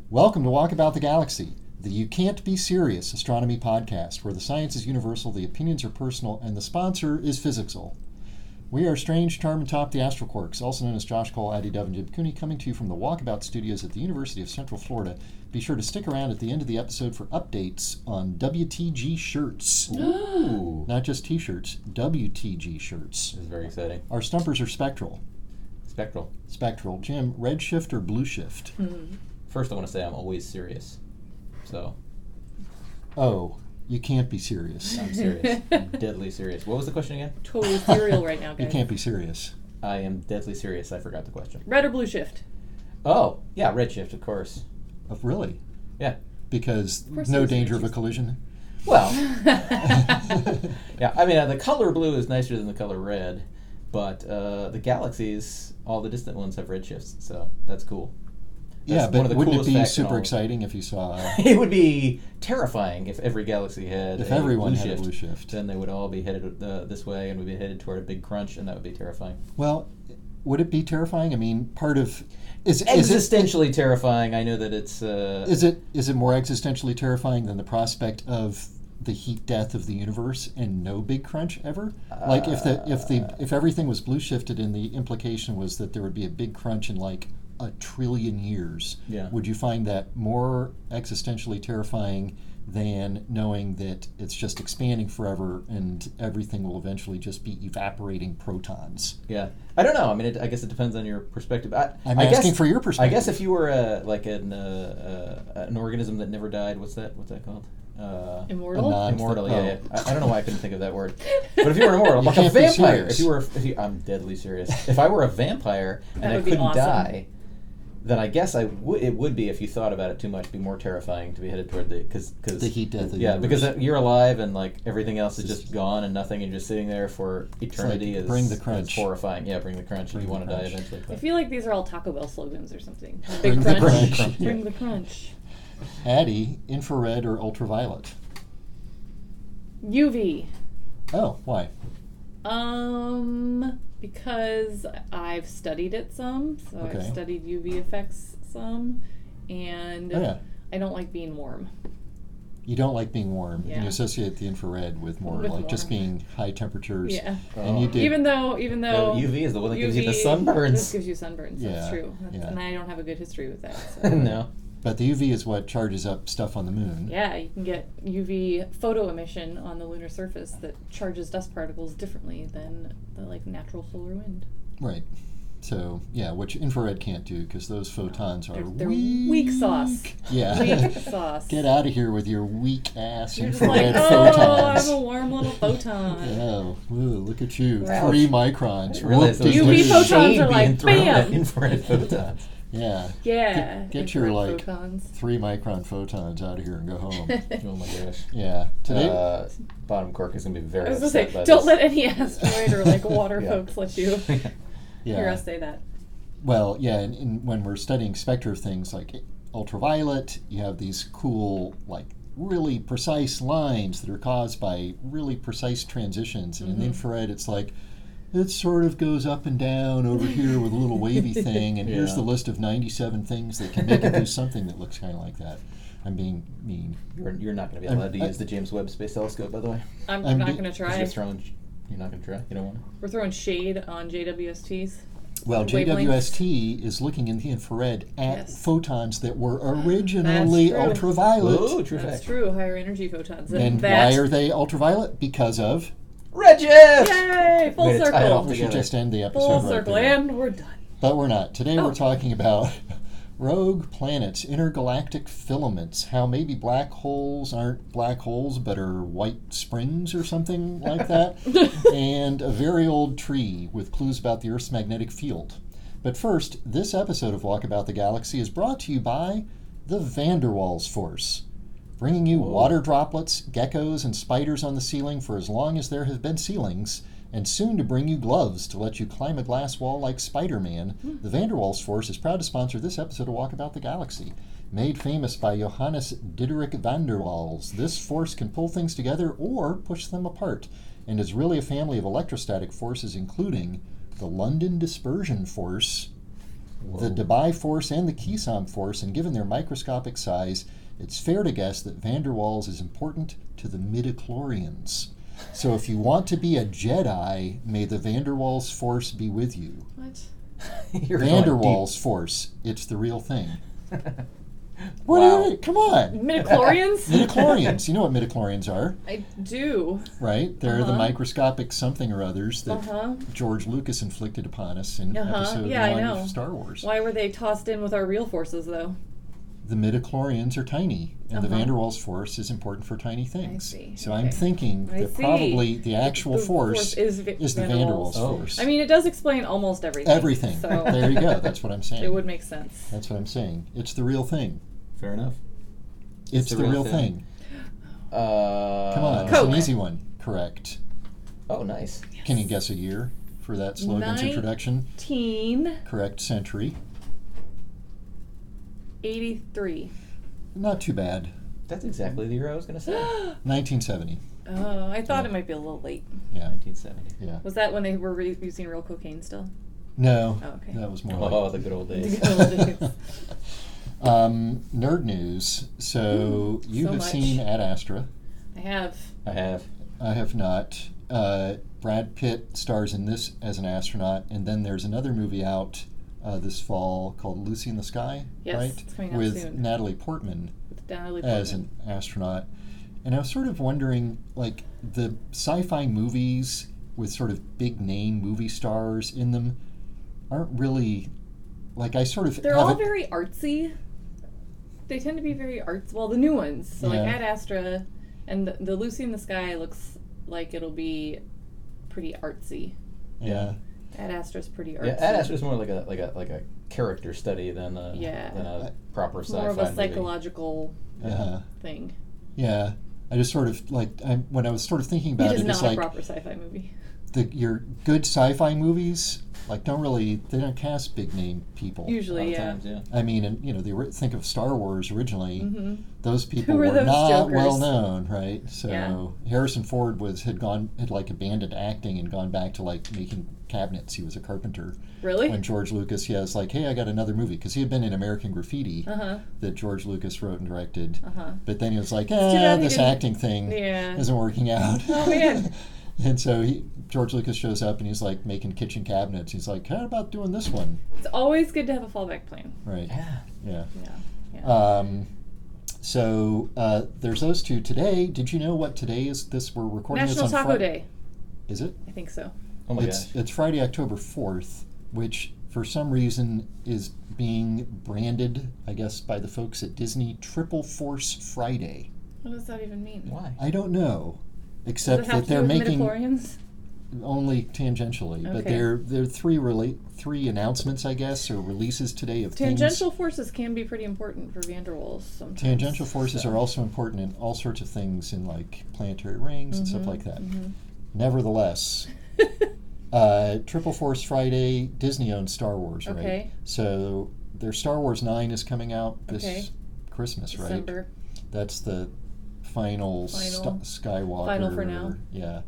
Welcome to Walk About the Galaxy, the You Can't Be Serious astronomy podcast, where the science is universal, the opinions are personal, and the sponsor is physicsal. We are Strange, Charm, and Top, the astroquarks, also known as Josh Cole, Addie Dove, and Jim Cooney, coming to you from the Walkabout Studios at the University of Central Florida. Be sure to stick around at the end of the episode for updates on WTG shirts. Ooh. Not just t-shirts, WTG shirts. This is very exciting. Our stumpers are spectral. Spectral. Spectral. Jim, Redshift or Blueshift? First, I want to say I'm always serious. So. Oh, you can't be serious. I'm serious. I'm deadly serious. What was the question again? Totally serial right now, guys. You can't be serious. I am deadly serious. I forgot the question. Red or blue shift? Oh, yeah, Redshift, of course. Oh, really? Yeah. Because Of course no there's danger of a Redshift. collision? Well, yeah, I mean, the color blue is nicer than the color red, but the galaxies, all the distant ones have redshifts, so that's cool. Yeah, That's one of but the wouldn't it coolest be facts in super all. exciting if you saw... It would be terrifying if every galaxy had if a everyone blue had a shift. blue shift. Then they would all be headed this way, and we'd be headed toward a big crunch, and that would be terrifying. Well, would it be terrifying? I mean, part of... Is Existentially terrifying. I know that it's... Is it more existentially terrifying than the prospect of the heat death of the universe and no big crunch ever? Like if everything was blue shifted and the implication was that there would be a big crunch in like a trillion years, Yeah. would you find that more existentially terrifying than knowing that it's just expanding forever and everything will eventually just be evaporating protons? Yeah. I don't know. I mean, I guess it depends on your perspective. I'm I asking guess, for your perspective. I guess if you were an organism that never died, what's that called? Immortal? Immortal, Oh. yeah. I don't know why I couldn't think of that word. But if you were an immortal, You like a can't be vampire, serious. I'm deadly serious. If I were a vampire and That I would be couldn't awesome. die, then I guess it would be, if you thought about it too much, be more terrifying to be headed toward the heat death of the yeah, universe. because you're alive and like everything else is just gone and nothing, and just sitting there for eternity like, is bring the crunch. is horrifying. Yeah, bring the crunch, Bring and you the want to die crunch. eventually. I But. feel like these are all Taco Bell slogans or something. Bring Big the crunch. crunch. Bring the crunch. Addie, infrared or ultraviolet? UV. Oh, why? Because I've studied it some, so Okay. I've studied UV effects some, and Oh, yeah. I don't like being warm. You don't like being warm, and Yeah. you associate the infrared with more With like just warm. being high temperatures. Yeah. And you did. Even though UV is the one that gives you the This sunburns. gives you sunburns. Yeah, That's true. yeah. And I don't have a good history with that. So. No. But the UV is what charges up stuff on the moon. Yeah, you can get UV photo emission on the lunar surface that charges dust particles differently than the like natural solar wind. Right. So, yeah, which infrared can't do because those photons are They're weak sauce. Yeah. Weak sauce. Get out of here with your weak ass You're just infrared like, oh, photons. I'm a warm little photon. Oh, ooh, look at you. Ouch. 3 microns. Realize those UV shade photons are like, being thrown at bam! infrared photons. Yeah. Yeah. Get your, infrared like, photons. 3 micron photons out of here and go home. Oh my gosh. Yeah. Today, Bottom cork is going to be very I was gonna upset say, by don't this. let any asteroid or like water Yeah. folks let you yeah. hear us say that. Well, yeah, and when we're studying spectra of things like ultraviolet, you have these cool, like, really precise lines that are caused by really precise transitions. And in infrared, it's like, it sort of goes up and down over here with a little wavy thing, and here's Yeah. the list of 97 things that can make it do something that looks kind of like that. I'm being mean. You're not going to be allowed to use the James Webb Space Telescope, by the way. I'm I'm not be- going to 'Cause try. You're not going to try? You don't want to? We're throwing shade on JWSTs. Well, Wavelengths. JWST is looking in the infrared at Yes. photons that were originally true. ultraviolet. Oh, true That's fact. true, higher energy photons. And that, why are they ultraviolet? Because of... Redshift! Yay! Full Way to tie it circle. all We should together. just end the episode Full right circle, there. and we're done. But we're not. Today Oh. we're talking about rogue planets, intergalactic filaments, how maybe black holes aren't black holes but are white springs or something like that, and a very old tree with clues about the Earth's magnetic field. But first, this episode of Walk About the Galaxy is brought to you by the Waals Force, bringing you water droplets, geckos, and spiders on the ceiling for as long as there have been ceilings, and soon to bring you gloves to let you climb a glass wall like Spider-Man. The Waals Force is proud to sponsor this episode of Walk About the Galaxy. Made famous by Johannes Diederik van der Waals, this force can pull things together or push them apart, and is really a family of electrostatic forces, including the London Dispersion Force, the Debye force and the Kessel force, and given their microscopic size, it's fair to guess that van der Waals is important to the midichlorians. So if you want to be a Jedi, may the van der Waals force be with you. What? Van der Waals force. It's the real thing. Wow. Come on. Midichlorians? Midichlorians. You know what midichlorians are, I do. right? They're the microscopic something or others that George Lucas inflicted upon us in episode 1 of Star Wars. Why were they tossed in with our real forces, though? The midichlorians are tiny, and the van der Waals force is important for tiny things. I see. So I'm thinking that probably the actual force is the van der Waals force. I mean, it does explain almost everything. Everything. So There you go. That's what I'm saying. it would make sense. That's what I'm saying. It's the real thing. Fair enough. It's the real thing. Come on, it's an easy one. Correct. Oh, nice. Yes. Can you guess a year for that slogan's introduction? 1983. Correct century. Not too bad. That's exactly the year I was going to say. 1970. Oh, I thought it might be a little late. Yeah. 1970. Yeah. Was that when they were using real cocaine still? No. Oh, okay. That was more Oh, like the good old days. nerd news. So you so have much. seen Ad Astra. I have. I have. I have not. Brad Pitt stars in this as an astronaut, and then there's another movie out this fall called Lucy in the Sky, Yes, right? it's coming out with soon. Natalie Portman With Natalie as Portman. an astronaut. And I was sort of wondering, like, the sci-fi movies with sort of big name movie stars in them aren't really, like, I sort of They're have all it- very artsy. They tend to be very arts. Well, the new ones. So like Yeah. Ad Astra and the Lucy in the Sky looks like it'll be pretty artsy. Yeah. Ad Astra's pretty artsy. Yeah, Ad Astra is more like a character study than a proper sci-fi more of a movie. psychological Uh-huh. thing. Yeah. I just sort of, like, when I was sort of thinking It about is it, it's not a like, proper sci-fi movie. your good sci-fi movies, like, they don't cast big name people. A lot Usually, of yeah. times, yeah. I mean, and think of Star Wars originally. Those people Who were were those not jokers? well known, right? So Yeah. Harrison Ford had like abandoned acting and gone back to like making cabinets. He was a carpenter. Really? When George Lucas, was like, hey, I got another movie, because he had been in American Graffiti that George Lucas wrote and directed. But then he was like, bad he this didn't- acting thing Yeah. isn't working out. Oh, man. And so George Lucas shows up and he's like making kitchen cabinets. He's like, how about doing this one? It's always good to have a fallback plan. Right. Yeah. Yeah. Yeah. So there's those two today. Did you know what today is? We're recording National this on Taco Day. Is it? I think so. Oh my gosh. It's Friday, October 4th, which for some reason is being branded, I guess, by the folks at Disney, Triple Force Friday. What does that even mean? Why? I don't know, Does except it have that to they're do with making midichlorians? only tangentially, but Okay. there are three announcements, I guess, or releases today of Tangential things. forces can be pretty important for van der Waals sometimes. Tangential forces so. are also important in all sorts of things in like planetary rings and stuff like that. Nevertheless, Triple Force Friday, Disney owns Star Wars, right? Okay. So their Star Wars 9 is coming out this Okay. Christmas, December. right? That's the final Skywalker. Final for now. Yeah.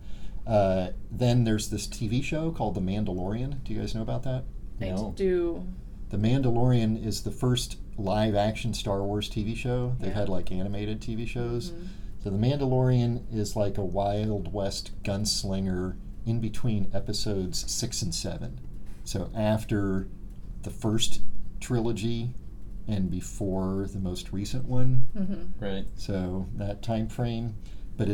Then there's this TV show called The Mandalorian. Do you guys know about that? No. I do. The Mandalorian is the first live action Star Wars TV show. They've Yeah. had like animated TV shows. So The Mandalorian is like a Wild West gunslinger in between episodes 6 and 7. So after the first trilogy and before the most recent one. Right. So that time frame. But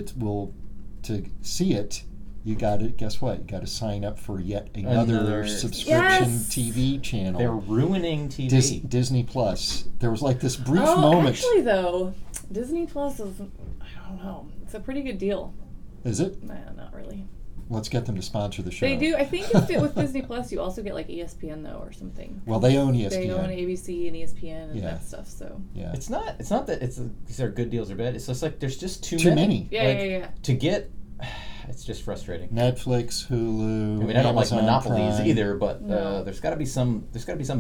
to see it, you got to, guess what? You got to sign up for yet another subscription Yes! TV channel. They're ruining TV. Disney Plus. There was like this brief Oh, moment. actually, though, Disney Plus is, I don't know, it's a pretty good deal. Is it? Nah, not really. Let's get them to sponsor the show. They do. I think with Disney Plus, you also get like ESPN though, or something. Well, they own ESPN. They own ABC and ESPN and Yeah. that stuff. So Yeah. It's not that these are good deals or bad. It's just like there's just too many. yeah, Like, yeah. To get, it's just frustrating. Netflix, Hulu. I mean, I don't like Amazon monopolies Prime. either, but No. there's got to be some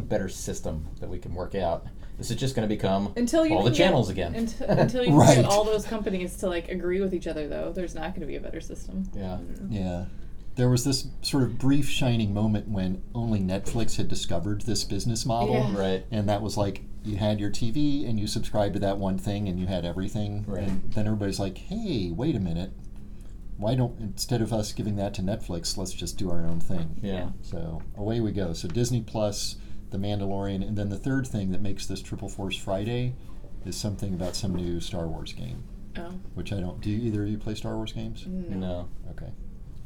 better system that we can work out. This is just going to become Until you all the can get- channels again. Until you can Right. get all those companies to like agree with each other, though, there's not going to be a better system. Yeah. Yeah. there was this sort of brief shining moment when only Netflix had discovered this business model. Yeah. Right. And that was like, you had your TV and you subscribed to that one thing and you had everything. Right. And then everybody's like, hey, wait a minute. Why don't, instead of us giving that to Netflix, let's just do our own thing. Yeah. So away we go. So Disney Plus, The Mandalorian, and then the third thing that makes this Triple Force Friday is something about some new Star Wars game, Oh. which I don't. Do either of you play Star Wars games? No. Okay.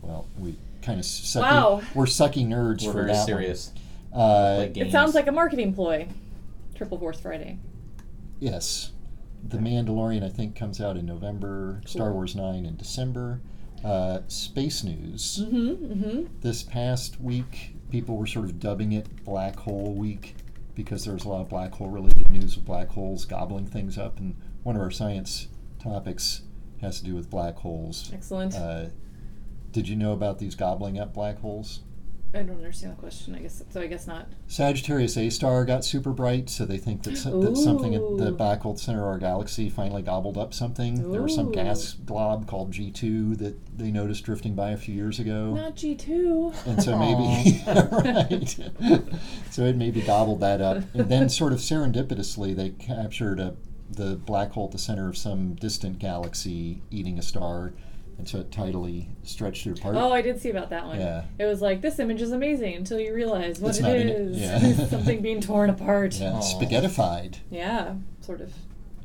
Well, we kind of sucky. Wow. We're sucky nerds We're for very that serious. one. Like It sounds like a marketing ploy. Triple Force Friday. Yes. The Mandalorian, I think, comes out in November. Cool. Star Wars 9 in December. Space news. Mm-hmm. This past week, people were sort of dubbing it Black Hole Week because there was a lot of black hole related news of black holes gobbling things up. And one of our science topics has to do with black holes. Excellent. Did you know about these gobbling up black holes? I don't understand the question. I guess not. Sagittarius A star got super bright, so they think that something at the Ooh. black hole center of our galaxy finally gobbled up something. There was some Ooh. gas glob called G2 that they noticed drifting by a few years ago. Not G2. And so maybe, right. So it maybe gobbled that up. And then sort of serendipitously, they captured the black hole at the center of some distant galaxy eating a star. And so it tidally stretched it apart. Oh, I did see about that one. Yeah. It was like, this image is amazing until you realize what It's it not in it. is. Yeah. Something being torn apart. Yeah, Aw. spaghettified. Yeah, sort of.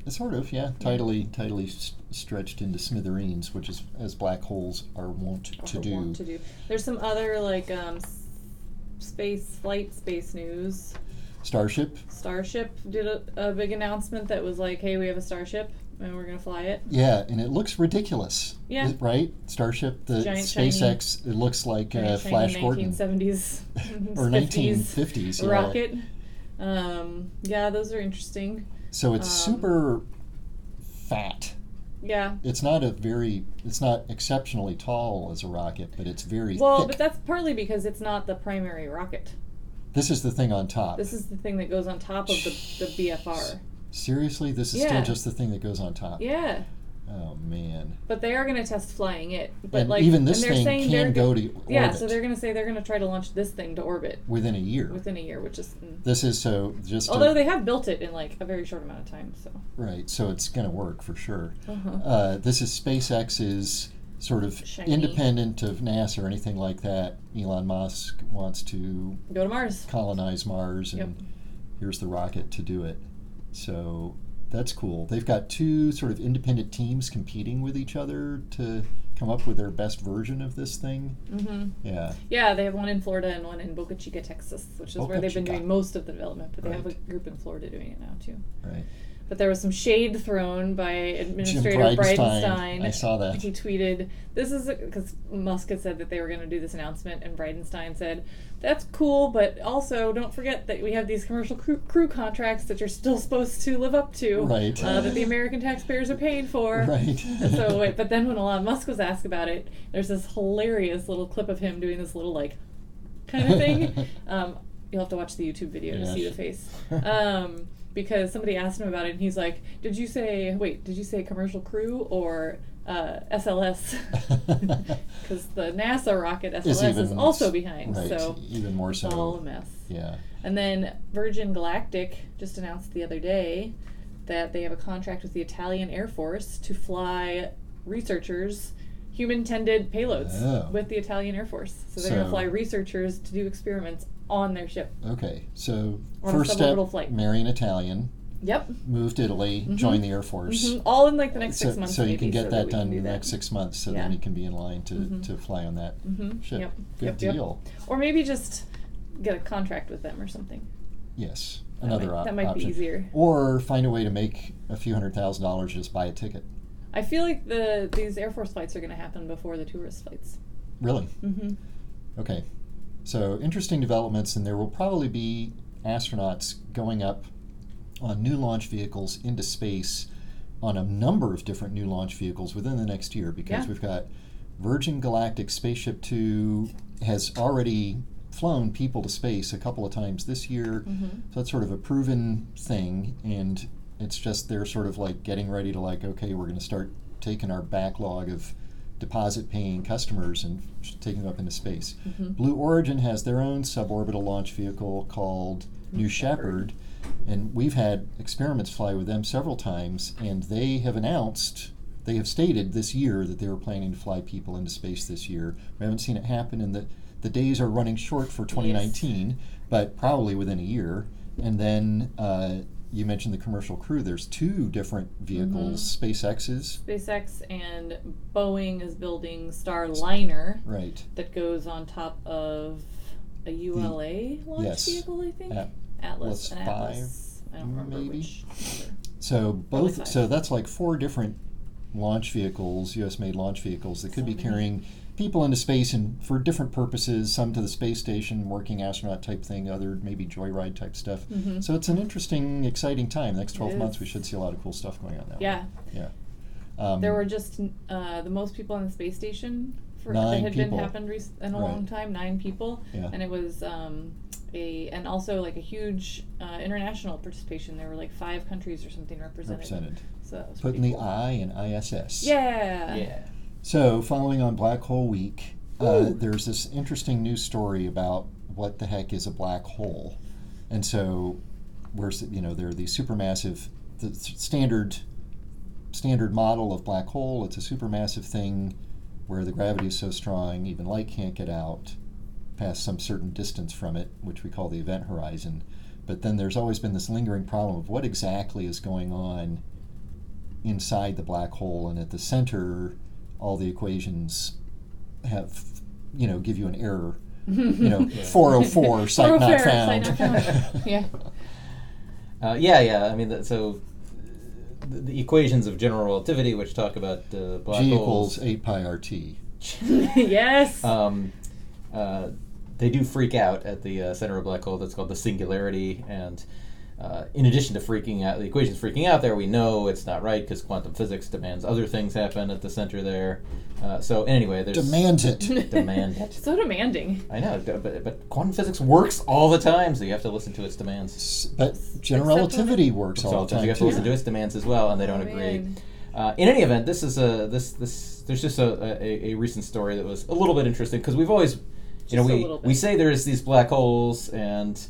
Sort of, yeah. Tidally stretched into smithereens, which is as black holes are wont to do. There's some other like space news. Starship. Starship did a big announcement that was like, hey, we have a Starship and we're going to fly it. Yeah, and it looks ridiculous. Yeah. Right? Starship, the Giant, SpaceX, it looks like Giant, Flash shiny Gordon. 1970s Or 50s 1950s, yeah. rocket. Yeah, those are interesting. So it's super fat. Yeah. It's not exceptionally tall as a rocket, but it's very Well, thick. but that's partly because it's not the primary rocket. This is the thing on top. This is the thing that goes on top of the BFR. Seriously? This is Yeah. still just the thing that goes on top? Yeah. Oh, man. But they are going to test flying it. But And like, even this and they're thing saying can go to orbit. Yeah, so they're going to say they're going to try to launch this thing to orbit within a year. within a year, which is... This is so just Although they have built it in like a very short amount of time, so... right, so it's going to work for sure. Uh-huh. This is SpaceX's sort of Shiny. independent of NASA or anything like that. Elon Musk wants to Go to Mars. colonize Mars, and Yep. here's the rocket to do it. So that's cool. They've got two sort of independent teams competing with each other to come up with their best version of this thing. Mm-hmm. Yeah. Yeah, they have one in Florida and one in Boca Chica, Texas, which is where they've been Chica. doing most of the development, but they have a Right. group in Florida doing it now, too. Right. But there was some shade thrown by Administrator Jim Bridenstine. I saw that. He tweeted, this is because Musk had said that they were going to do this announcement, and Bridenstine said, that's cool, but also don't forget that we have these commercial crew contracts that you're still supposed to live up to, Right. that the American taxpayers are paying for. Right. So, but then when Elon Musk was asked about it, there's this hilarious little clip of him doing this little, like, kind of thing. You'll have to watch the YouTube video to see the face. Because somebody asked him about it, and he's like, did you say commercial crew or SLS? Because the NASA rocket SLS is also behind, right, so even more it's so. all a mess. Yeah. And then Virgin Galactic just announced the other day that they have a contract with the Italian Air Force to fly researchers, human-tended payloads with the Italian Air Force. So they're going to fly researchers to do experiments on their ship. Okay, so On first a step, suborbital flight. marry an Italian, Yep. move to Italy, join the Air Force. Mm-hmm. All in like the next so, 6 months. so you maybe, can get so that we done can do in the that. next 6 months, so Yeah. then you can be in line to fly on that ship. Yep. Good Yep. deal. Or maybe just get a contract with them or something. Yes, That another might, that might option. be easier. Or find a way to make a few $100,000 just buy a ticket. I feel like these Air Force flights are going to happen before the tourist flights. Really? Mm-hmm. Okay. So interesting developments, and there will probably be astronauts going up on new launch vehicles into space on a number of different new launch vehicles within the next year, because we've got Virgin Galactic Spaceship 2 has already flown people to space a couple of times this year. So that's sort of a proven thing, and it's just they're sort of like getting ready to like, okay, we're going to start taking our backlog of deposit-paying customers and taking them up into space. Mm-hmm. Blue Origin has their own suborbital launch vehicle called New Shepard, and we've had experiments fly with them several times, and they have stated this year that they were planning to fly people into space this year. We haven't seen it happen, and the days are running short for 2019, yes. But probably within a year. And then you mentioned the commercial crew. There's 2 different vehicles, SpaceX's. SpaceX and Boeing is building Starliner. Right. That goes on top of a ULA launch vehicle, I think. Atlas and Atlas. I don't remember maybe. Which number. So that's like 4 different launch vehicles, U.S.-made launch vehicles that could be carrying people into space and for different purposes, some to the space station, working astronaut type thing, other maybe joyride type stuff. Mm-hmm. So it's an interesting, exciting time. The next 12 months we should see a lot of cool stuff going on that way. Yeah. There were just the most people on the space station that had been happened in a long time, 9 people. Yeah. And it was and also like a huge international participation. There were like 5 countries or something represented. So that was putting the cool. I in ISS. Yeah. So following on Black Hole Week, there's this interesting news story about what the heck is a black hole, and so there are these supermassive, the standard model of black hole. It's a supermassive thing where the gravity is so strong even light can't get out past some certain distance from it, which we call the event horizon. But then there's always been this lingering problem of what exactly is going on inside the black hole, and at the center all the equations have, give you an error, 404, site not found. Yeah. I mean, so the equations of general relativity, which talk about black G holes. equals 8 pi RT. Yes. They do freak out at the center of a black hole. That's called the singularity, and in addition to freaking out, the equations freaking out there, we know it's not right because quantum physics demands other things happen at the center there. So anyway, there's... Demands it. Demand it. So demanding. I know, but quantum physics works all the time, so you have to listen to its demands. But general relativity works all the time, you have to listen to its demands as well, and they don't agree. In any event, this is there's just a recent story that was a little bit interesting, because we've always, we say there's these black holes, and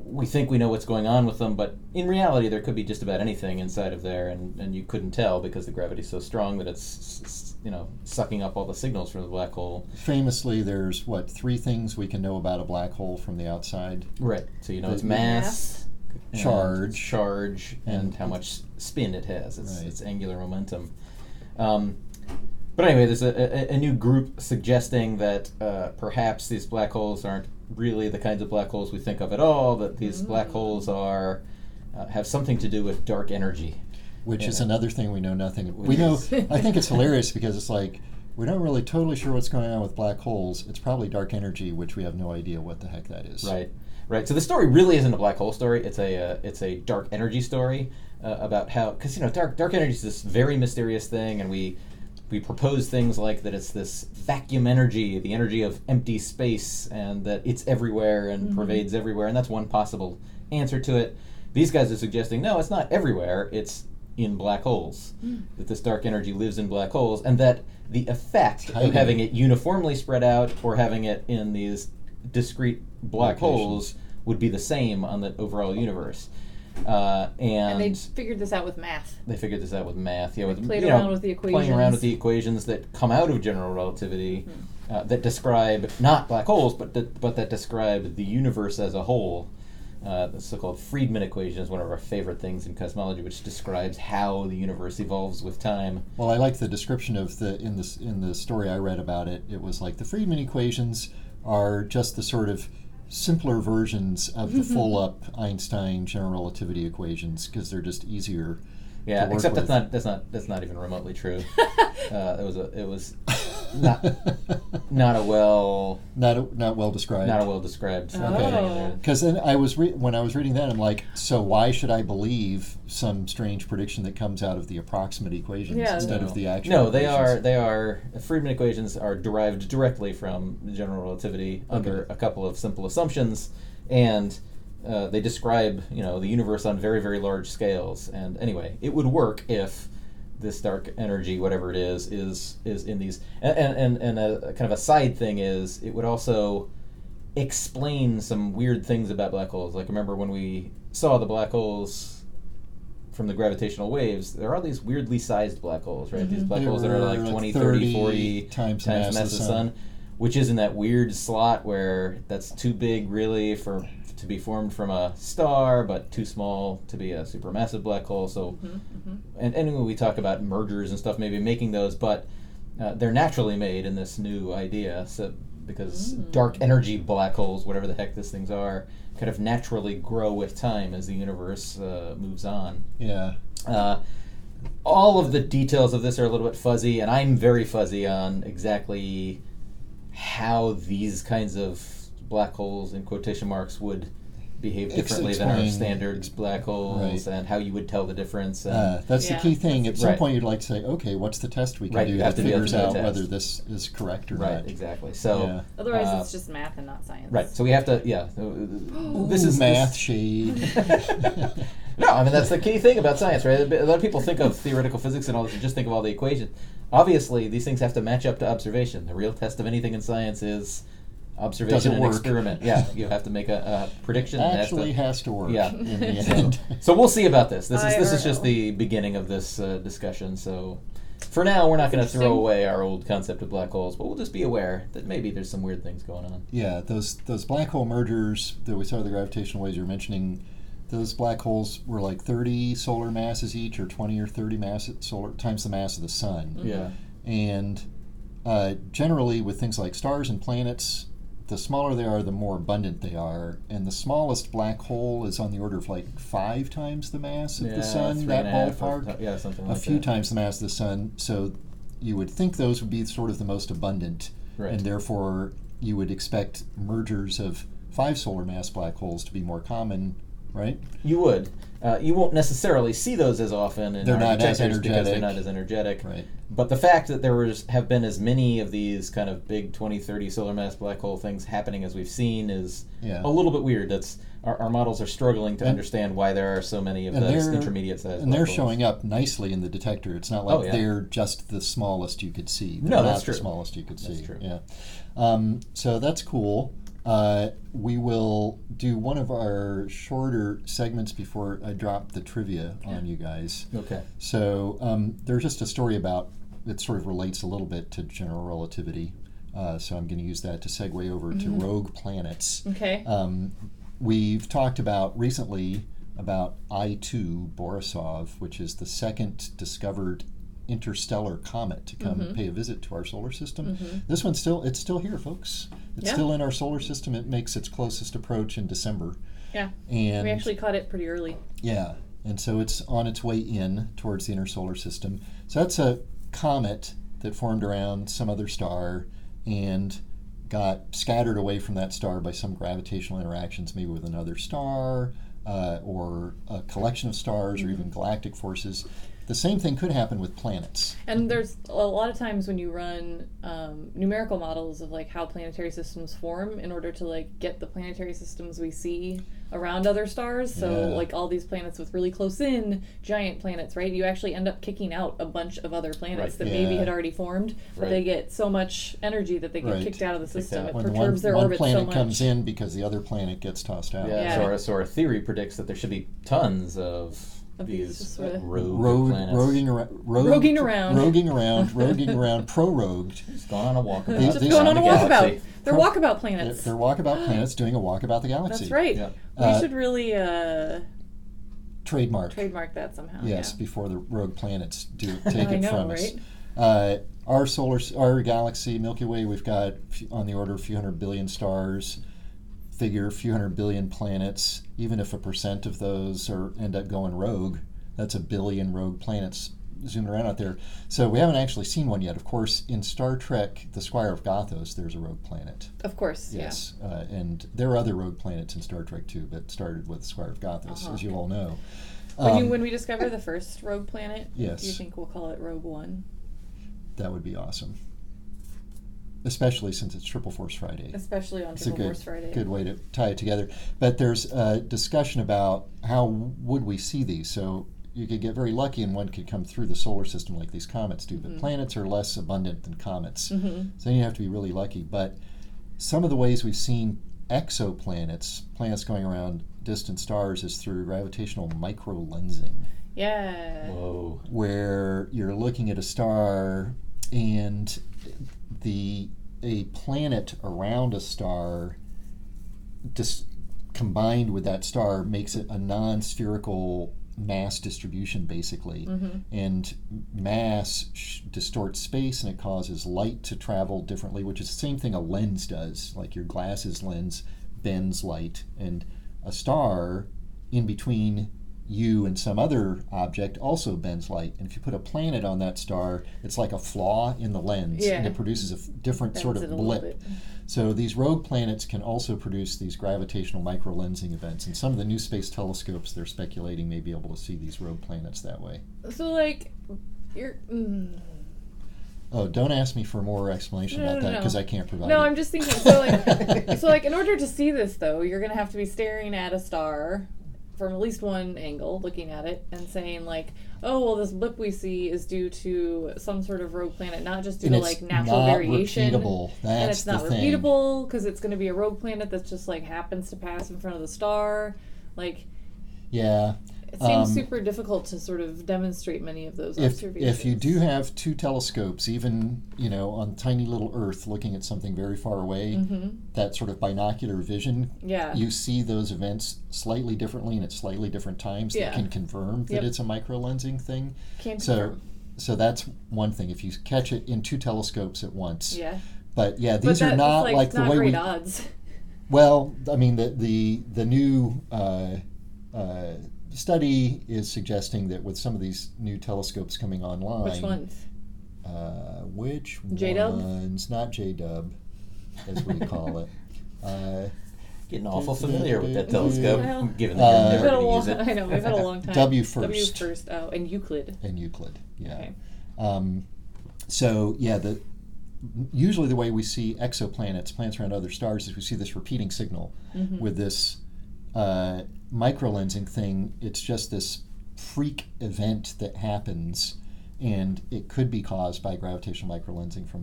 we think we know what's going on with them, but in reality there could be just about anything inside of there, and you couldn't tell because the gravity's so strong that it's sucking up all the signals from the black hole. Famously, there's 3 things we can know about a black hole from the outside. Right. So its mass, charge, and how much spin it has. Its angular momentum. But anyway, there's a new group suggesting that perhaps these black holes aren't really the kinds of black holes we think of at all, that these black holes have something to do with dark energy. Which is another thing we know nothing about. We know, I think it's hilarious because it's like, we're not really totally sure what's going on with black holes. It's probably dark energy, which we have no idea what the heck that is. Right. So the story really isn't a black hole story. It's a dark energy story about how, because dark energy is this very mysterious thing, and we propose things like that it's this vacuum energy, the energy of empty space, and that it's everywhere and pervades everywhere, and that's one possible answer to it. These guys are suggesting, no, it's not everywhere, it's in black holes, that this dark energy lives in black holes, and that the effect of having it uniformly spread out or having it in these discrete black holes would be the same on the overall universe. And they figured this out with math. Playing around with the equations that come out of general relativity that describe not black holes, but that describe the universe as a whole. The so-called Freedman Equation is one of our favorite things in cosmology, which describes how the universe evolves with time. Well, I like the description of in the story I read about it. It was like the Freedman Equations are just the sort of simpler versions of the full-up Einstein general relativity equations, because they're just easier. Yeah, except that's not even remotely true. It was not well described. Not a well described. Okay. Because then when I was reading that, I'm like, so why should I believe some strange prediction that comes out of the approximate equations instead of the actual? No, they are. Freedman equations are derived directly from general relativity under a couple of simple assumptions, and they describe the universe on very, very large scales. And anyway, it would work if this dark energy, whatever it is in these. And a kind of a side thing is it would also explain some weird things about black holes. Like, remember when we saw the black holes from the gravitational waves, there are these weirdly sized black holes, right? These black holes that are like 20, 30, 40 times the mass of the sun, which is in that weird slot where that's too big really to be formed from a star, but too small to be a supermassive black hole. So, and when we talk about mergers and stuff, maybe making those, but they're naturally made in this new idea. So, because dark energy black holes, whatever the heck these things are, kind of naturally grow with time as the universe moves on. Yeah. All of the details of this are a little bit fuzzy, and I'm very fuzzy on exactly how these kinds of black holes, in quotation marks, would behave differently than our standard black holes, and how you would tell the difference. That's the key thing. At some point, you'd like to say, okay, what's the test we can do that figures out whether this is correct or not? Right, exactly. So otherwise, it's just math and not science. Right. So we have to, this is math shade. No, I mean, that's the key thing about science, right? A lot of people think of theoretical physics and all this and just think of all the equations. Obviously, these things have to match up to observation. The real test of anything in science is observation and experiment. Yeah, you have to make a prediction. Actually has to work. Yeah. In the end. So we'll see about this. This is just the beginning of this discussion. So for now, we're not going to throw away our old concept of black holes, but we'll just be aware that maybe there's some weird things going on. Yeah, those black hole mergers that we saw the gravitational waves you're mentioning, those black holes were like 30 solar masses each, or 20 or 30 times the mass of the sun. Yeah. And generally, with things like stars and planets, the smaller they are, the more abundant they are. And the smallest black hole is on the order of like 5 times the mass of the sun, that ballpark. Something like that. A few times the mass of the sun. So you would think those would be sort of the most abundant. Right. And therefore, you would expect mergers of 5 solar mass black holes to be more common, right? You would. You won't necessarily see those as often in they're our not as detectors because energetic. they're not as energetic. Right. But the fact that there have been as many of these kind of big 20, 30 solar mass black hole things happening as we've seen is a little bit weird. That's our models are struggling to understand why there are so many of those intermediate sized and black they're holes. showing up nicely in the detector. It's not like they're just the smallest you could see. They're that's not true. The smallest you could see. That's true. Yeah. So that's cool. We will do one of our shorter segments before I drop the trivia on you guys. Okay. So there's just a story about, it sort of relates a little bit to general relativity. So I'm going to use that to segue over to rogue planets. Okay. We've talked about recently about I-2 Borisov, which is the second discovered interstellar comet to come and pay a visit to our solar system. This one's it's still here, folks. It's still in our solar system. It makes its closest approach in December. Yeah. And we actually caught it pretty early. Yeah. And so it's on its way in towards the inner solar system. So that's a comet that formed around some other star and got scattered away from that star by some gravitational interactions, maybe with another star or a collection of stars or even galactic forces. The same thing could happen with planets. And there's a lot of times when you run numerical models of like how planetary systems form in order to like get the planetary systems we see around other stars. So like all these planets with really close in giant planets, right? You actually end up kicking out a bunch of other planets that maybe had already formed, but they get so much energy that they get kicked out of the system. It perturbs their orbit so much. One planet comes in because the other planet gets tossed out. So our theory predicts that there should be tons of these sort of rogue planets. Roguing around, prorogued. Just going on a walkabout. Just going on a walkabout. They're walkabout planets. They're walkabout planets doing a walkabout the galaxy. That's right. Yeah. We should really trademark that somehow. Yes, before the rogue planets take it from us. Right? Our galaxy, Milky Way, we've got on the order of a few hundred billion stars. Figure a few hundred billion planets. Even if 1% of those end up going rogue, that's 1 billion rogue planets zooming around out there. So we haven't actually seen one yet. Of course, in Star Trek, The Squire of Gothos, there's a rogue planet. Of course, yes. And there are other rogue planets in Star Trek too, but started with Squire of Gothos, as you all know. When we discover the first rogue planet, do you think we'll call it Rogue One? That would be awesome. Especially since it's Triple Force Friday. Especially on Triple Force Friday. Good way to tie it together. But there's a discussion about how would we see these. So you could get very lucky and one could come through the solar system like these comets do, but planets are less abundant than comets. So then you have to be really lucky. But some of the ways we've seen exoplanets, planets going around distant stars, is through gravitational microlensing. Yeah. Whoa. Where you're looking at a star and a planet around a star just combined with that star makes it a non-spherical mass distribution, basically. And mass distorts space, and it causes light to travel differently, which is the same thing a lens does. Like your glasses lens bends light, and a star in between you and some other object also bends light. And if you put a planet on that star, it's like a flaw in the lens, and it produces a different sort of blip. So these rogue planets can also produce these gravitational microlensing events. And some of the new space telescopes, they're speculating, may be able to see these rogue planets that way. So, like, you're... Oh, don't ask me for more explanation about that, because I can't provide it. No, I'm just thinking, so like, in order to see this, though, you're going to have to be staring at a star from at least one angle, looking at it, and saying, like, oh, well, this blip we see is due to some sort of rogue planet, not just due to, like, natural variation. Repeatable. That's and it's not the thing. repeatable, because it's going to be a rogue planet that just, like, happens to pass in front of the star. Like... Yeah. It seems super difficult to sort of demonstrate many of those observations. If you do have two telescopes, even, on tiny little Earth looking at something very far away, that sort of binocular vision, you see those events slightly differently and at slightly different times that can confirm that it's a microlensing thing. So that's one thing. If you catch it in two telescopes at once. Yeah. But these are not like the way great odds. Well, I mean, the new study is suggesting that with some of these new telescopes coming online... Which ones? Which J-dub? ones? Not J-dub, as we call it. Getting awful familiar with that telescope, given that you're never going to use it. I know, we've had a long time. W first. W first, and Euclid. Yeah. Okay. Usually the way we see exoplanets, planets around other stars, is we see this repeating signal with this microlensing thing. It's just this freak event that happens, and it could be caused by gravitational microlensing from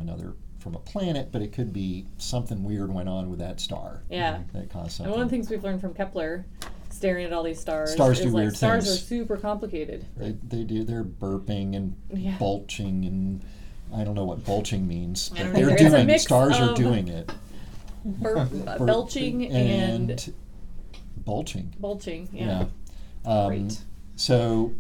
a planet, but it could be something weird went on with that star. Yeah. That caused something. And one of the things we've learned from Kepler, staring at all these stars, stars is do weird stars things. are super complicated. They do. They're burping and bulging, and I don't know what bulging means, but they're doing it. Stars are doing it. Belching and bulging. Bulging, yeah. Great. So,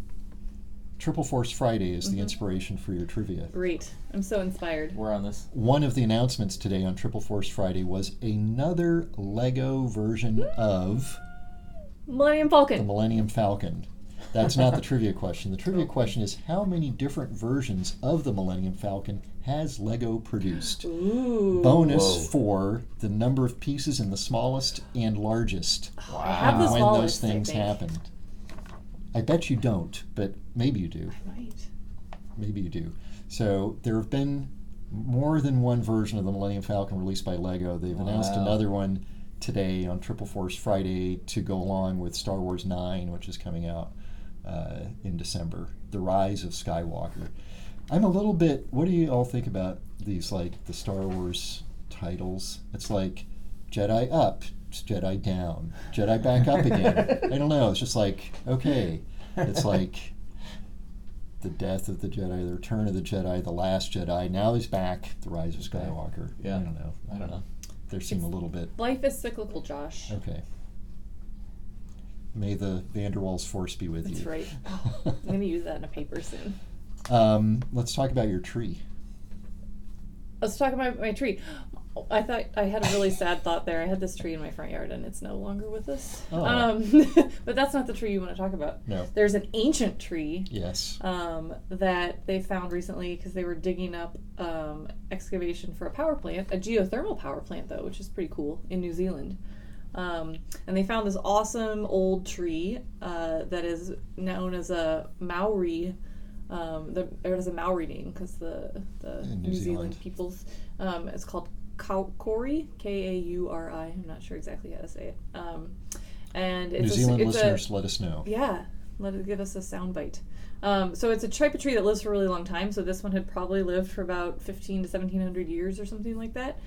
Triple Force Friday is the inspiration for your trivia. Great. I'm so inspired. We're on this. One of the announcements today on Triple Force Friday was another Lego version of Millennium Falcon. The Millennium Falcon. That's not the trivia question. The trivia question is, how many different versions of the Millennium Falcon has Lego produced? Ooh. Bonus for the number of pieces in the smallest and largest. Wow. I have the when smallest, those things happened. I bet you don't, but maybe you do. I might. Maybe you do. So there have been more than one version of the Millennium Falcon released by Lego. They've announced another one today on Triple Force Friday to go along with Star Wars 9, which is coming out in December. The Rise of Skywalker. I'm a little bit... What do you all think about these, like, the Star Wars titles? It's like Jedi up, Jedi down, Jedi back up again. I don't know. It's just like, okay. It's like the death of the Jedi, the return of the Jedi, the last Jedi. Now he's back. The Rise of Skywalker. Yeah. I don't know. They seem a little bit... Life is cyclical, Josh. Okay. May the Waals Force be with you. That's right. I'm going to use that in a paper soon. Let's talk about your tree. Let's talk about my tree. I thought I had a really sad thought there. I had this tree in my front yard, and it's no longer with us. Oh. But that's not the tree you want to talk about. No. There's an ancient tree. Yes. That they found recently because they were digging up excavation for a power plant, a geothermal power plant, though, which is pretty cool, in New Zealand. And they found this awesome old tree that is known as a Maori. It has a Maori name because the New Zealand peoples. It's called Kauri, Kauri. I'm not sure exactly how to say it. And it's New Zealand listeners, let us know. Yeah, let it give us a sound bite. So it's a type of tree that lives for a really long time. So this one had probably lived for about 15 to 1700 years or something like that.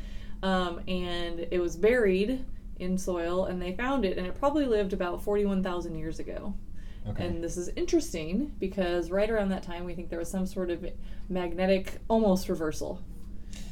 And it was buried in soil, and they found it, and it probably lived about 41,000 years ago. Okay. And this is interesting because right around that time, we think there was some sort of magnetic almost reversal.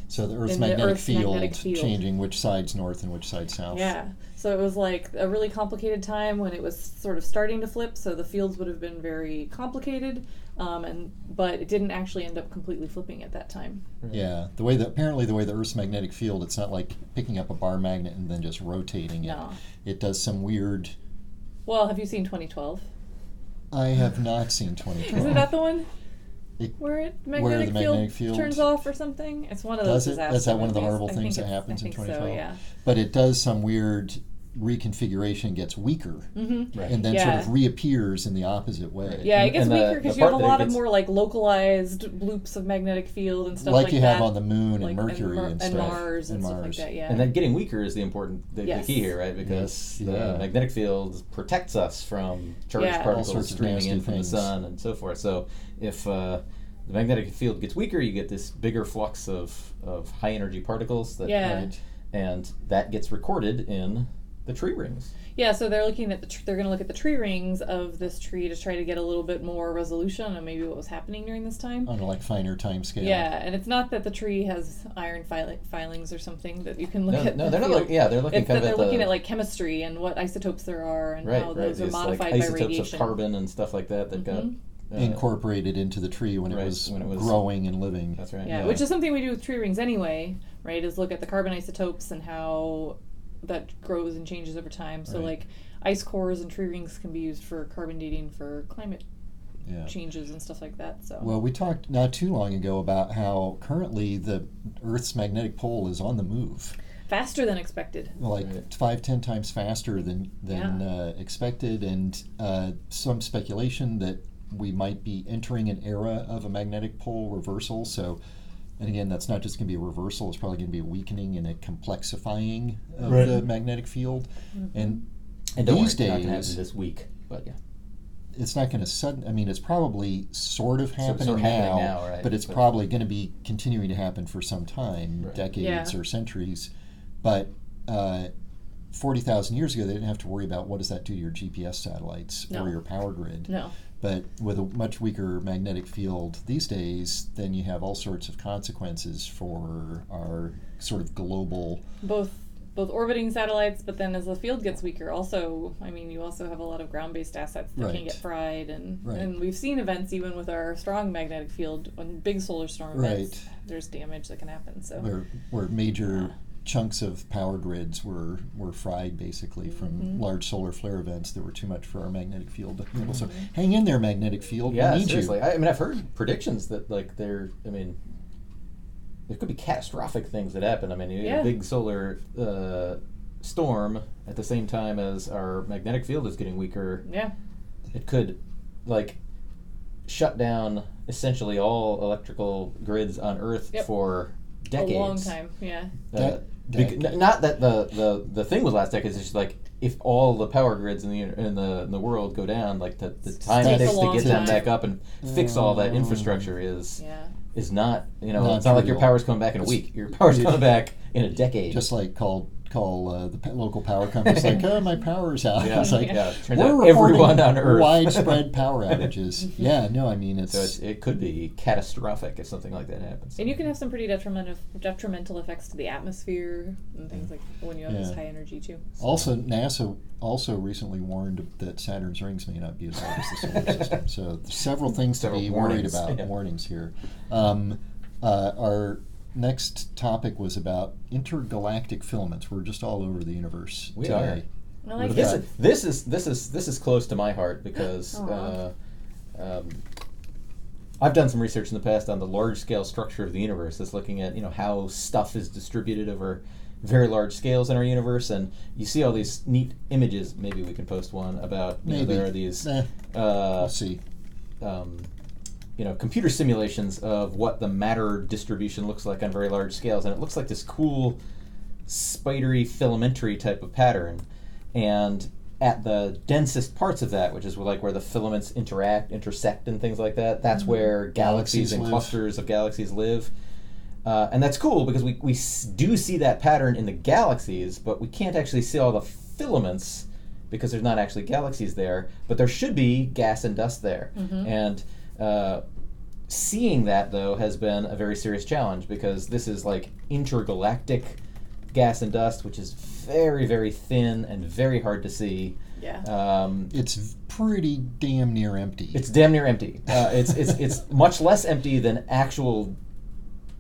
So the Earth's In the magnetic Earth's field magnetic field. changing which side's north and which side's south. Yeah. So it was like a really complicated time when it was sort of starting to flip. So the fields would have been very complicated, but it didn't actually end up completely flipping at that time. Yeah. Apparently the way the Earth's magnetic field, it's not like picking up a bar magnet and then just rotating it. No. It does some weird. Well, have you seen 2012? I have not seen 2012. Isn't that the one? Where the magnetic field turns off or something? It's one of those Does it? disaster Is that one of the movies. horrible I things think that happens in I think 2012? So, yeah. But it does some weird reconfiguration, gets weaker, Right. and then Yeah. sort of reappears in the opposite way. Yeah, it gets And the- weaker because the you have a part that lot it of gets- more like localized bloops of magnetic field and stuff Like you that. have on the moon Like, and Mercury and and stuff. Mars and stuff like Mars. that. Yeah. And then getting weaker is the Yes. key here, right? Because Yes, the yeah. magnetic field protects us from charged Yeah. All particles sorts of streaming nasty in from things. the sun and so forth. So if the magnetic field gets weaker, you get this bigger flux of high energy particles that, Yeah. and that gets recorded in the tree rings. Yeah, so they're looking at they're going to look at the tree rings of this tree to try to get a little bit more resolution on maybe what was happening during this time. On a like finer time scale. Yeah, and it's not that the tree has iron filings or something that you can look at. No, the they're not. field. They're looking It's kind that of they're at looking the, at like chemistry and what isotopes there are and how those are these, modified like, by isotopes radiation. of carbon and stuff like that got Incorporated into the tree when it Right, was when it was- growing and living. That's right. Yeah, which is something we do with tree rings anyway, right? Is look at the carbon isotopes and how that grows and changes over time. So Right. like ice cores and tree rings can be used for carbon dating for climate Yeah. changes and stuff like that. So Well, we talked not too long ago about how currently the Earth's magnetic pole is on the move. faster than expected. Like Right. 5-10 times faster than expected, and some speculation that we might be entering an era of a magnetic pole reversal. So, and again, that's not just going to be a reversal; it's probably going to be a weakening and a complexifying of Right. the magnetic field. And And don't these worry, not gonna days, happen this week, but yeah. it's not going to I mean, it's probably sort of happening, now, right, but it's but- probably going to be continuing to happen for some time, Right. decades Yeah. or centuries. But 40,000 years ago, they didn't have to worry about what does that do to your GPS satellites No. or your power grid. No. But with a much weaker magnetic field these days, then you have all sorts of consequences for our sort of global. Both orbiting satellites, but then as the field gets weaker, also, I mean, you also have a lot of ground-based assets that can Right. get fried, and Right. and we've seen events even with our strong magnetic field when big solar storm events. There's damage that can happen. So Where major chunks of power grids were fried basically from large solar flare events that were too much for our magnetic field. So hang in there, magnetic field. Yeah, we need seriously. you. I mean, I've heard predictions that like there could be catastrophic things that happen. I mean, you get a big solar storm at the same time as our magnetic field is getting weaker. yeah. It could like shut down essentially all electrical grids on Earth for decades. A long time. Yeah. Not that the thing was last decades. It's just like if all the power grids in the world go down, like the time it Takes a takes to long get them time. back up and fix all that infrastructure is not Not it's not like your trivial. power's coming back in a week. Your power's coming back in a decade. Just like call local power companies like, oh, my power's out. Yeah. It's like, Yeah. Turns we're out reporting everyone on Earth. widespread power outages. Yeah, no, I mean, So it could be catastrophic if something like that happens. And you can have some pretty detrimental effects to the atmosphere and things like when you have this Yeah. high energy too. Also, NASA also recently warned that Saturn's rings may not be as large as the solar system. So there's several things to be worried warnings. about, Yeah. warnings here. Our next topic was about intergalactic filaments. We're just all over the universe We today. I like This it. is close to my heart because I've done some research in the past on the large scale structure of the universe. That's looking at how stuff is distributed over very large scales in our universe, and you see all these neat images. Maybe we can post one about there are these We'll see. computer simulations of what the matter distribution looks like on very large scales, and it looks like this cool spidery filamentary type of pattern. And at the densest parts of that, which is like where the filaments intersect and things like that, that's where galaxies and live. clusters of galaxies live. And that's cool because we do see that pattern in the galaxies, but we can't actually see all the filaments because there's not actually galaxies there, but there should be gas and dust there. And seeing that, though, has been a very serious challenge because this is like intergalactic gas and dust, which is very, very thin and very hard to see. Yeah. It's pretty damn near empty. It's damn near empty. It's much less empty than actual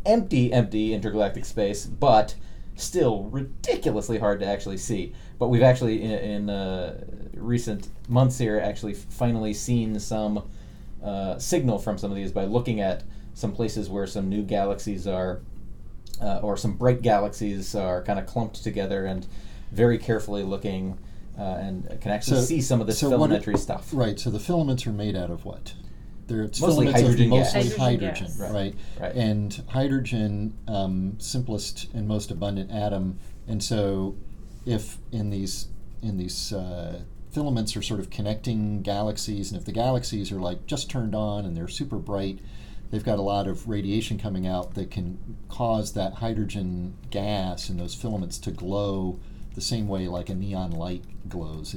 empty intergalactic space, but still ridiculously hard to actually see. But we've actually, in recent months here, actually finally seen some signal from some of these by looking at some places where some new galaxies are, or some bright galaxies are kind of clumped together, and very carefully looking and can actually see some of this filamentary stuff. Right, so the filaments are made out of what? It's mostly filaments hydrogen of gas. mostly Hydrogen hydrogen, gas. right? And hydrogen, simplest and most abundant atom, and so if in these filaments are sort of connecting galaxies, and if the galaxies are like just turned on and they're super bright, they've got a lot of radiation coming out that can cause that hydrogen gas and those filaments to glow the same way like a neon light glows.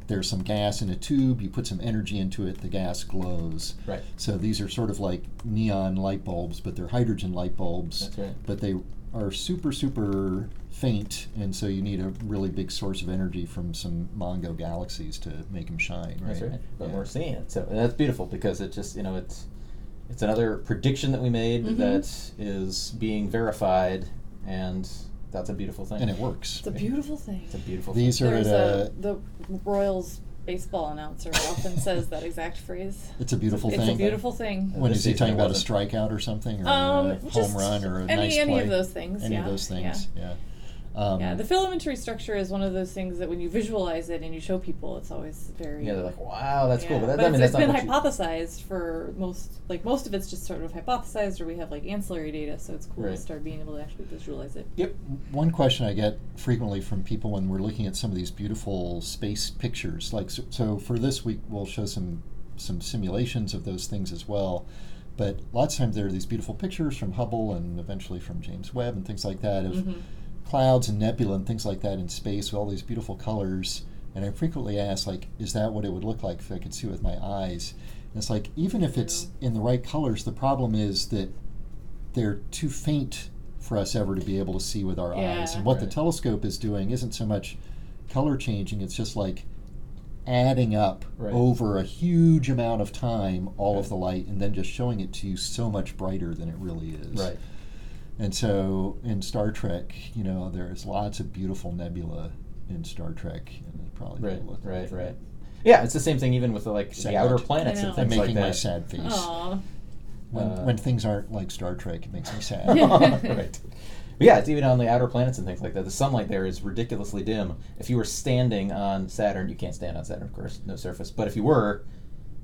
There's some gas in a tube, you put some energy into it, the gas glows. Right. So these are sort of like neon light bulbs, but they're hydrogen light bulbs. That's right. But they are super, super faint, and so you need a really big source of energy from some Mongo galaxies to make them shine, right? That's right. But Yeah. we're seeing it. So and that's beautiful because it just, it's another prediction that we made that is being verified, and that's a beautiful thing. And it works. It's a beautiful thing. It's a beautiful These thing. are There's at the Royals baseball announcer often says that exact phrase. it's a beautiful It's thing. a beautiful thing. When This is he season talking it about a wasn't. strikeout or something, or a home Just run, or a any nice play? of those things. Any yeah. of those things, yeah. Yeah, the filamentary structure is one of those things that when you visualize it and you show people, it's always very. Yeah, they're like, wow, that's cool. Yeah, But, but that's it's been not what hypothesized for most of it's just sort of hypothesized, or we have like ancillary data, so it's cool to Right. start being able to actually visualize it. Yep. One question I get frequently from people when we're looking at some of these beautiful space pictures, like so for this week we'll show some simulations of those things as well, but lots of times there are these beautiful pictures from Hubble and eventually from James Webb and things like that of clouds and nebula and things like that in space with all these beautiful colors, and I frequently ask, like, is that what it would look like if I could see it with my eyes? And it's like, even if it's in the right colors, the problem is that they're too faint for us ever to be able to see with our eyes. And what the telescope is doing isn't so much color changing, it's just like adding up over a huge amount of time all of the light and then just showing it to you so much brighter than it really is. Right. And so in Star Trek, there's lots of beautiful nebula in Star Trek, and it probably doesn't look like that. Right. Yeah, it's the same thing even with the Sad. outer planets I and know. I'm things like making that. my sad face. Aww. When things aren't like Star Trek, it makes me sad. Right. But yeah, it's even on the outer planets and things like that. The sunlight there is ridiculously dim. If you were standing on Saturn, you can't stand on Saturn, of course, no surface. But if you were,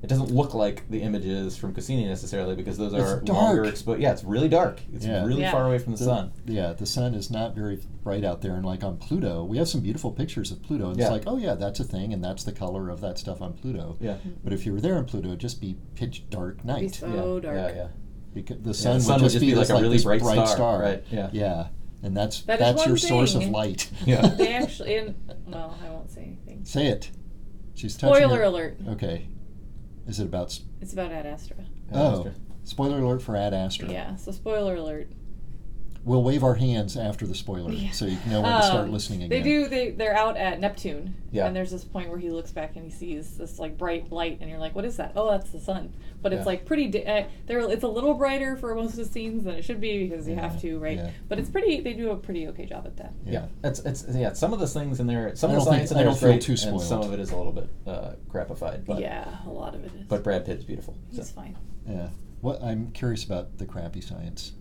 it doesn't look like the images from Cassini necessarily because those are longer exposed. Yeah, it's really dark. It's really far away from the sun. Yeah, the sun is not very bright out there. And like on Pluto, we have some beautiful pictures of Pluto. And it's like, oh yeah, that's a thing, and that's the color of that stuff on Pluto. Yeah. But if you were there on Pluto, it'd just be pitch dark night. It'd be so dark. Yeah. Because the sun, would just be like a really this bright star. Right. Yeah. Yeah. And that's one your source of thing. light. Yeah. They actually, well, I won't say anything. Say it. She's touching Spoiler her- alert. Okay. Is it about... It's about Ad Astra. Spoiler alert for Ad Astra. Yeah, so spoiler alert. We'll wave our hands after the spoiler, so you know when to start listening again. They're out at Neptune, Yeah. and there's this point where he looks back and he sees this like bright light, and you're like, "What is that?" Oh, that's the sun. But it's like pretty. It's a little brighter for most of the scenes than it should be because you have to, right? Yeah. But it's pretty. They do a pretty okay job at that. Yeah, it's some of those things in there. Some I of the don't science think- in I there don't is feel great, too and spoiled. some of it is a little bit crapified. But Yeah, a lot of it is. but Brad Pitt is beautiful. He's So. fine. Yeah. What I'm curious about the crappy science.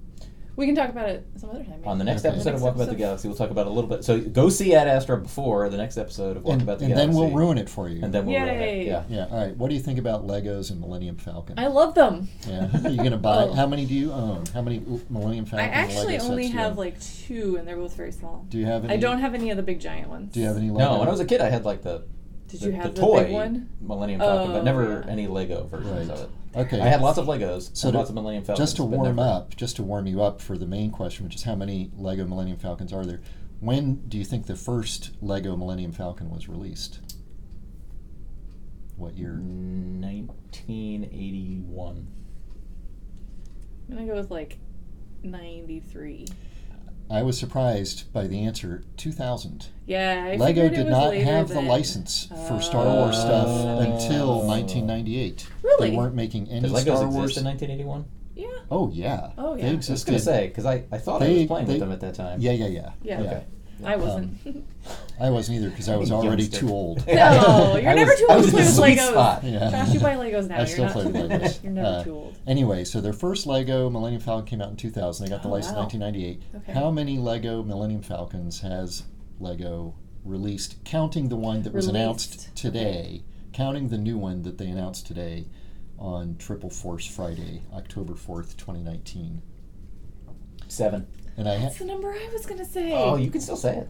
We can talk about it some other time. Maybe. On the next Okay. episode of Walk About the Galaxy, we'll talk about it a little bit. So go see Ad Astra before the next episode of Walk And, About the and Galaxy. then we'll ruin it for you. And then we'll ruin Yay. it. Yeah. Yeah. All right. What do you think about Legos and Millennium Falcon? I love them. Yeah. Are you gonna buy? Oh. How many do you own? How many Millennium I Falcon? actually Lego sets only do you have own? like 2, and they're both very small. Do you have any? I don't have any of the big giant ones. Do you have any? Lego? No, when I was a kid, I had like the Did you have the toy big one? Millennium Falcon, but never yeah. any Lego versions Right. of it. Okay. I had lots of Legos So and to- lots of Millennium Falcons. just to but warm never- you up for the main question, which is how many Lego Millennium Falcons are there? When do you think the first Lego Millennium Falcon was released? What year? 1981. I'm gonna go with like 93. I was surprised by the answer, 2000. Yeah, I Lego figured it did was not later have the than- license for Star Wars stuff until 1998. Really? They weren't making any Did Legos Star exist Wars. in 1981? Yeah. Oh yeah. Oh, yeah. They I was I was existed. going to say, because I thought I was playing with them at that time. Yeah. Yeah. Okay. I wasn't. I wasn't either because I was already Youngster. too old. No, you're never too I old was to play in with the sweet Legos. spot. Yeah. Josh, you buy Legos now. I You're still not play too with old. Legos. You're never too old. Anyway, so their first Lego Millennium Falcon came out in 2000. They got the Oh, license in wow. 1998. Okay. How many Lego Millennium Falcons has Lego released, counting the one that was announced Released. today, counting the new one that they announced today on Triple Force Friday, October 4th, 2019? 7. And That's the number I was gonna say. Oh, you can still say it.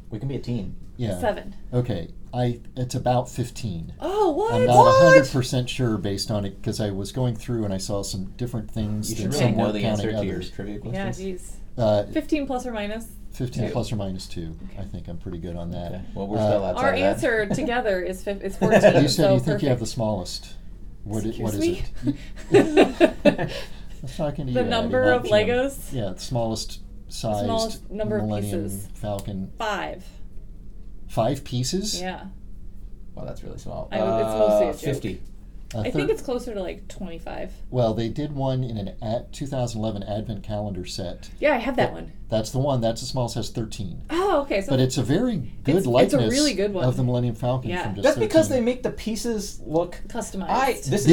We can be a team. yeah. 7. Okay, it's about 15. Oh, what? I'm not 100% sure based on it because I was going through and I saw some different things. You that should some really know weren't the counting answer to your others. trivia Yeah, questions. geez. 15 plus or minus. 15 2. plus or minus 2. I think I'm pretty good on that. Okay. Well, we're still outside Our of that. answer together is 14. You said so you think you have the perfect. smallest. What is Excuse it? Let's talk into The you, number Abby, of not Jim. Legos? Yeah, the smallest sized smallest number of Millennium pieces. Falcon. 5. 5 pieces? Yeah. Well, that's really small. It's mostly a joke. 50. I think it's closer to like 25. Well, they did one in an 2011 Advent calendar set. Yeah, I have that one. That's the one. That's the smallest, has 13. Oh, okay. So But it's a very good It's a likeness really good one. of the Millennium Falcon Yeah. from just That's because 13. they make the pieces look customized. This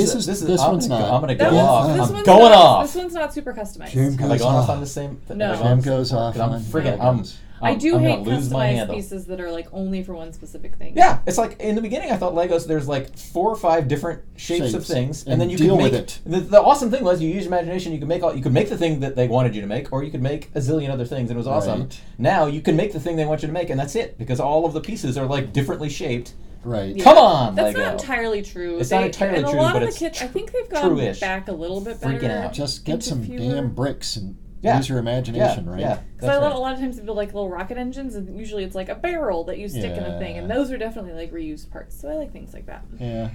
one's not. I'm gonna go That off. one's- this I'm one's going not, off. This one's not super customized. Jim Am I goes going off off. on the same? No. Jim goes off I'm on friggin'. Falcons. I do I'm hate gonna lose my customized handle. pieces that are like only for one specific thing. Yeah, it's like in the beginning I thought Legos there's like 4 or 5 different shapes of Shapes. things, And and then you deal could make with it. The awesome thing was you use imagination. You could make the thing that they wanted you to make, or you could make a zillion other things, and it was awesome. Right. Now you can make the thing they want you to make, and that's it because all of the pieces are like differently shaped. Right. Yeah. Come on, That's Lego. not entirely true. It's not entirely and true, a lot but of it's the kits, I think they've gone true-ish. back a little bit better. Freaking out. Just get into some fewer- damn bricks and Yeah. use your imagination, yeah, right? Yeah, Because a lot of times they build like little rocket engines, and usually it's like a barrel that you stick in a thing, and Yeah. those are definitely like reused parts. So I like things like that. Yeah.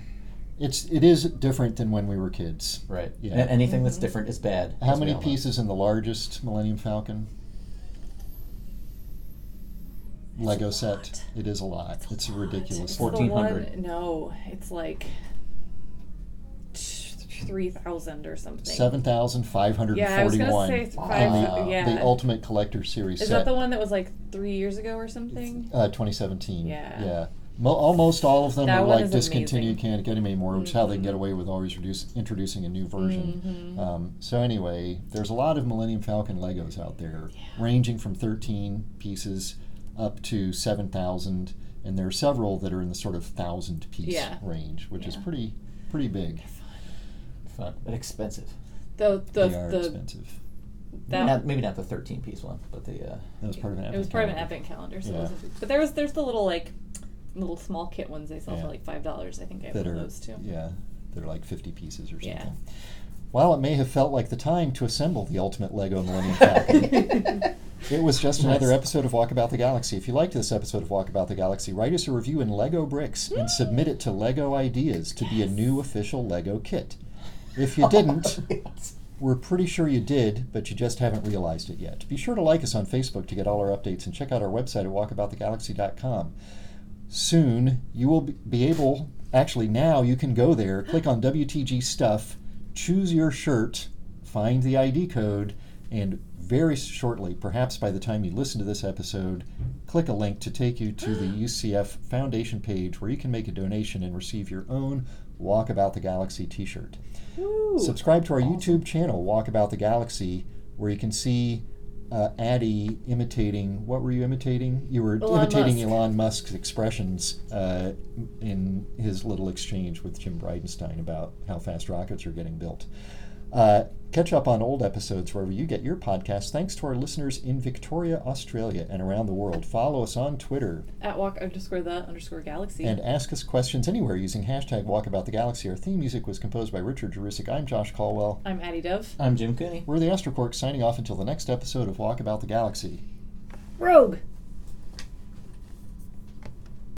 It is different than when we were kids. Right. Yeah. And anything that's different is bad. How as we many all know. pieces in the largest Millennium Falcon Lego set? It is a lot. It's ridiculous. It's the 1400. one- No, it's like 3,000 or something. 7,541. Yeah, I was gonna say five. Yeah. The Ultimate Collector Series Is set. that the one that was like 3 years ago or something? 2017. Yeah. Yeah. Almost all of them That are one like is discontinued, amazing. can't get them anymore, which is how they can get away with always introducing a new version. So anyway, there's a lot of Millennium Falcon Legos out there, ranging from 13 pieces up to 7,000, and there are several that are in the sort of 1,000 piece range, which is pretty big. Fun, but expensive. They are expensive. Maybe not the 13-piece one, but the. That was part of an It was part of an calendar. advent calendar. So Yeah. it wasn't, but there's the little like little small kit ones they sell Yeah. for like $5. I think I have that one are of those too. Yeah, they're like 50 pieces or something. Yeah. While it may have felt like the time to assemble the ultimate Lego Millennium Falcon, it was just another episode of Walkabout the Galaxy. If you liked this episode of Walkabout the Galaxy, write us a review in Lego bricks and submit it to Lego Ideas to be a new official Lego kit. If you didn't, we're pretty sure you did, but you just haven't realized it yet. Be sure to like us on Facebook to get all our updates and check out our website at walkaboutthegalaxy.com. Soon, you will be able, actually now you can go there, click on WTG Stuff, choose your shirt, find the ID code, and very shortly, perhaps by the time you listen to this episode, click a link to take you to the UCF Foundation page where you can make a donation and receive your own Walkabout the Galaxy t-shirt. Woo. Subscribe to our YouTube channel, Walkabout the Galaxy, where you can see Addie imitating, what were you imitating? You were imitating Musk. Elon Musk's expressions in his little exchange with Jim Bridenstine about how fast rockets are getting built. Catch up on old episodes wherever you get your podcasts. Thanks to our listeners in Victoria, Australia, and around the world. Follow us on Twitter. At @walk_the_galaxy. And ask us questions anywhere using hashtag #WalkaboutTheGalaxy. Our theme music was composed by Richard Jurisic. I'm Josh Caldwell. I'm Addie Dove. I'm Jim Cooney. We're the astroquarks signing off until the next episode of Walk About the Galaxy. Rogue!